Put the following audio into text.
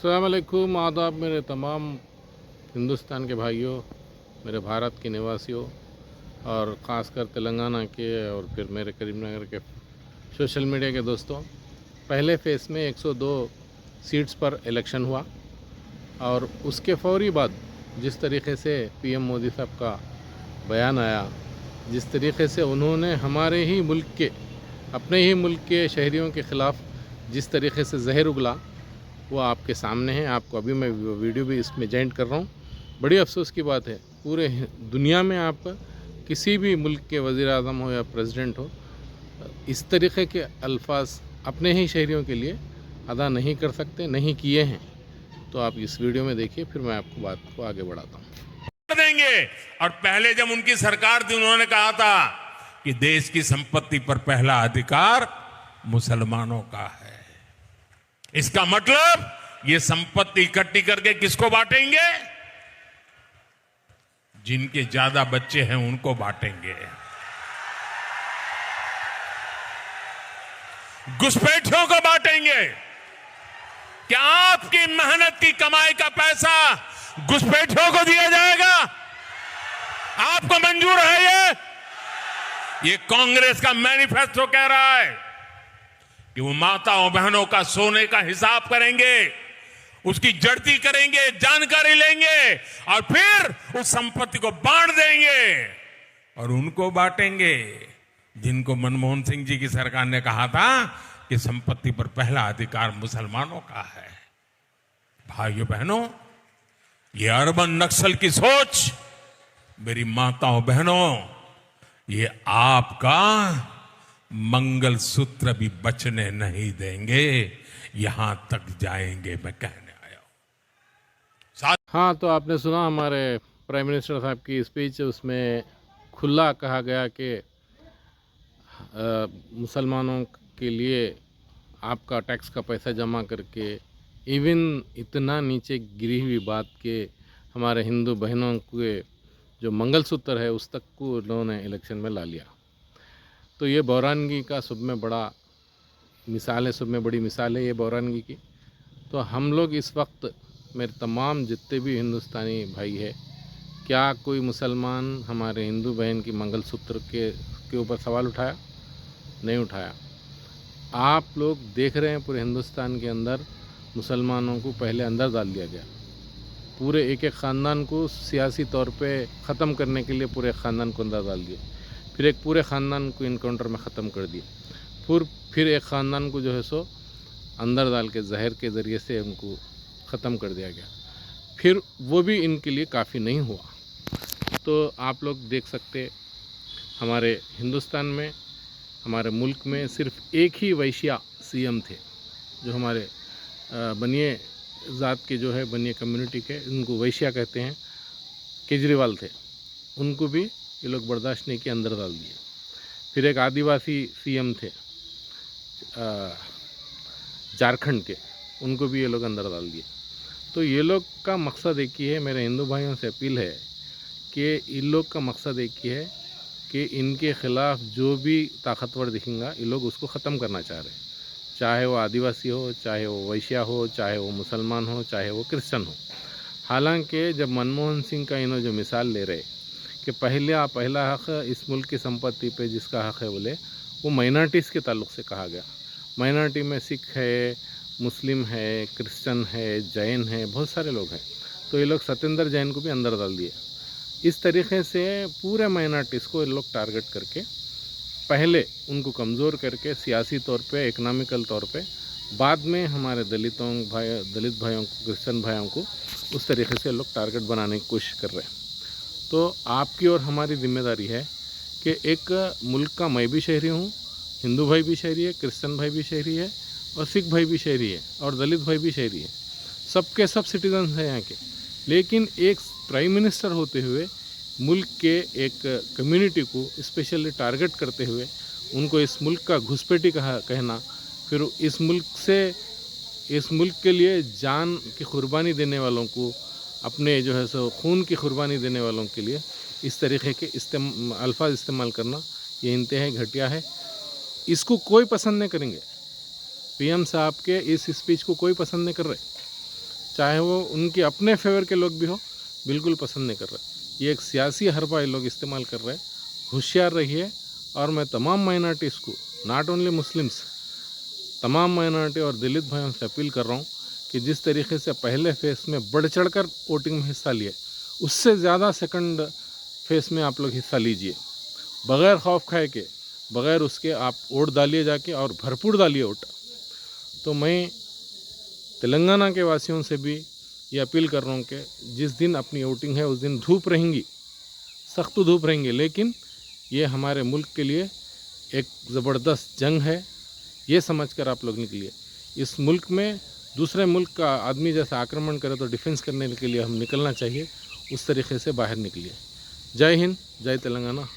अस्सलाम वालेकुम, आदाब मेरे तमाम हिंदुस्तान के भाइयों, मेरे भारत के निवासियों और ख़ासकर तेलंगाना के और फिर मेरे करीमनगर के सोशल मीडिया के दोस्तों। पहले फ़ेज़ में 102 सीट्स पर इलेक्शन हुआ और उसके फ़ौरी बाद जिस तरीक़े से पीएम मोदी साहब का बयान आया, जिस तरीक़े से उन्होंने हमारे ही मुल्क के, अपने ही मुल्क के शहरियों के ख़िलाफ़ जिस तरीक़े से जहर उगला, वो आपके सामने है। आपको अभी मैं वीडियो भी इसमें जॉइंट कर रहा हूँ। बड़ी अफसोस की बात है, पूरे दुनिया में आप किसी भी मुल्क के वज़ीर आज़म हो या प्रेसिडेंट हो, इस तरीक़े के अल्फाज अपने ही शहरियों के लिए अदा नहीं कर सकते, नहीं किए हैं। तो आप इस वीडियो में देखिए, फिर मैं आपको बात को आगे बढ़ाता हूँ। देंगे। और पहले जब उनकी सरकार थी, उन्होंने कहा था कि देश की संपत्ति पर पहला अधिकार मुसलमानों का है। इसका मतलब ये संपत्ति इकट्ठी करके किसको बांटेंगे? जिनके ज्यादा बच्चे हैं उनको बांटेंगे। घुसपैठियों को बांटेंगे। क्या आपकी मेहनत की कमाई का पैसा घुसपैठियों को दिया जाएगा? आपको मंजूर है? ये कांग्रेस का मैनिफेस्टो कह रहा है कि वो माताओं बहनों का सोने का हिसाब करेंगे, उसकी जड़ती करेंगे, जानकारी लेंगे और फिर उस संपत्ति को बांट देंगे। और उनको बांटेंगे जिनको मनमोहन सिंह जी की सरकार ने कहा था कि संपत्ति पर पहला अधिकार मुसलमानों का है। भाइयों बहनों, ये अर्बन नक्सल की सोच, मेरी माताओं बहनों, ये आपका मंगलसूत्र भी बचने नहीं देंगे। यहां तक जाएंगे, मैं कहने आया हूं। हाँ, तो आपने सुना हमारे प्राइम मिनिस्टर साहब की स्पीच। उसमें खुला कहा गया कि मुसलमानों के लिए आपका टैक्स का पैसा जमा करके, इवन इतना नीचे गिरी हुई बात के हमारे हिंदू बहनों के जो मंगलसूत्र है उस तक को उन्होंने इलेक्शन में ला लिया। तो ये बहरानगी का सब में बड़ा मिसाल है, सब में बड़ी मिसाल है ये बहरानगी की। तो हम लोग इस वक्त, मेरे तमाम जितने भी हिंदुस्तानी भाई है, क्या कोई मुसलमान हमारे हिंदू बहन की मंगलसूत्र के ऊपर सवाल उठाया? नहीं उठाया। आप लोग देख रहे हैं पूरे हिंदुस्तान के अंदर मुसलमानों को पहले अंदर डाल दिया गया। पूरे एक एक ख़ानदान को सियासी तौर पे ख़त्म करने के लिए पूरे ख़ानदान को अंदर डाल दिया। फिर एक पूरे ख़ानदान को इनकाउंटर में ख़त्म कर दिया। फिर एक ख़ानदान को जो है सो अंदर डाल के जहर के ज़रिए से उनको ख़त्म कर दिया गया। फिर वो भी इनके लिए काफ़ी नहीं हुआ। तो आप लोग देख सकते, हमारे हिंदुस्तान में, हमारे मुल्क में सिर्फ एक ही वैश्या सीएम थे, जो हमारे बनिए ज़ात के जो है, बनिए कम्युनिटी के, उनको वैश्या कहते हैं, केजरीवाल थे। उनको भी ये लोग बर्दाश्त नहीं किए, अंदर डाल दिए। फिर एक आदिवासी सीएम थे झारखंड के, उनको भी ये लोग अंदर डाल दिए। तो ये लोग का मकसद एक ही है, मेरे हिंदू भाइयों से अपील है कि इन लोग का मकसद एक ही है कि इनके ख़िलाफ़ जो भी ताकतवर दिखेगा, ये लोग उसको ख़त्म करना चाह रहे हैं। चाहे वो आदिवासी हो, चाहे वो वैश्या हो, चाहे वो मुसलमान हो, चाहे वो क्रिश्चन हो। हालांकि जब मनमोहन सिंह का इन्होंने जो मिसाल ले रहे कि पहला हक़ इस मुल्क की संपत्ति पे जिसका हक़ है, बोले वो माइनॉरिटीज़ के ताल्लुक़ से कहा गया। माइनॉरिटी में सिख है, मुस्लिम है, क्रिश्चन है, जैन है, बहुत सारे लोग हैं। तो ये लोग सत्येंद्र जैन को भी अंदर डाल दिए। इस तरीक़े से पूरे माइनॉरिटीज़ को ये लोग टारगेट करके पहले उनको कमज़ोर करके सियासी तौर पे, इकनॉमिकल तौर पे, बाद में हमारे दलित भाइयों को, क्रिश्चन भाइयों को उस तरीके से लोग टारगेट बनाने की कोशिश कर रहे हैं। तो आपकी और हमारी जिम्मेदारी है कि एक मुल्क का मैं भी शहरी हूँ, हिंदू भाई भी शहरी है, क्रिश्चन भाई भी शहरी है, और सिख भाई भी शहरी है, और दलित भाई भी शहरी है। सबके सब सिटीजन्स हैं यहाँ के। लेकिन एक प्राइम मिनिस्टर होते हुए मुल्क के एक कम्युनिटी को स्पेशली टारगेट करते हुए उनको इस मुल्क का घुसपैठी कहना, फिर इस मुल्क के लिए जान की कुर्बानी देने वालों को, अपने जो है सो खून की कुर्बानी देने वालों के लिए इस तरीक़े के अल्फाज इस्तेमाल करना, ये इंतहाई घटिया है। इसको कोई पसंद नहीं करेंगे। पीएम साहब के इस स्पीच को कोई पसंद नहीं कर रहे। चाहे वो उनके अपने फेवर के लोग भी हो, बिल्कुल पसंद नहीं कर रहे। ये एक सियासी हरबा ये लोग इस्तेमाल कर रहे हैं। होशियार रहिए। और मैं तमाम माइनॉरिटीज़ को, नॉट ओनली मुस्लिम्स, तमाम माइनॉरिटी और दलित भाइयों से अपील कर रहा हूँ कि जिस तरीके से पहले फेस में बढ़ चढ़कर वोटिंग में हिस्सा लिए, उससे ज़्यादा सेकंड फेस में आप लोग हिस्सा लीजिए। बग़ैर खौफ खाए के, बग़ैर उसके आप वोट डालिए जाके, और भरपूर डालिए वोट। तो मैं तेलंगाना के वासियों से भी ये अपील कर रहा हूँ कि जिस दिन अपनी वोटिंग है उस दिन धूप रहेंगी, सख्त धूप रहेंगी, लेकिन ये हमारे मुल्क के लिए एक ज़बरदस्त जंग है, ये समझकर आप लोग निकलिए। इस मुल्क में दूसरे मुल्क का आदमी जैसा आक्रमण करे तो डिफेंस करने के लिए हम निकलना चाहिए, उस तरीके से बाहर निकलिए। जय हिंद, जय तेलंगाना।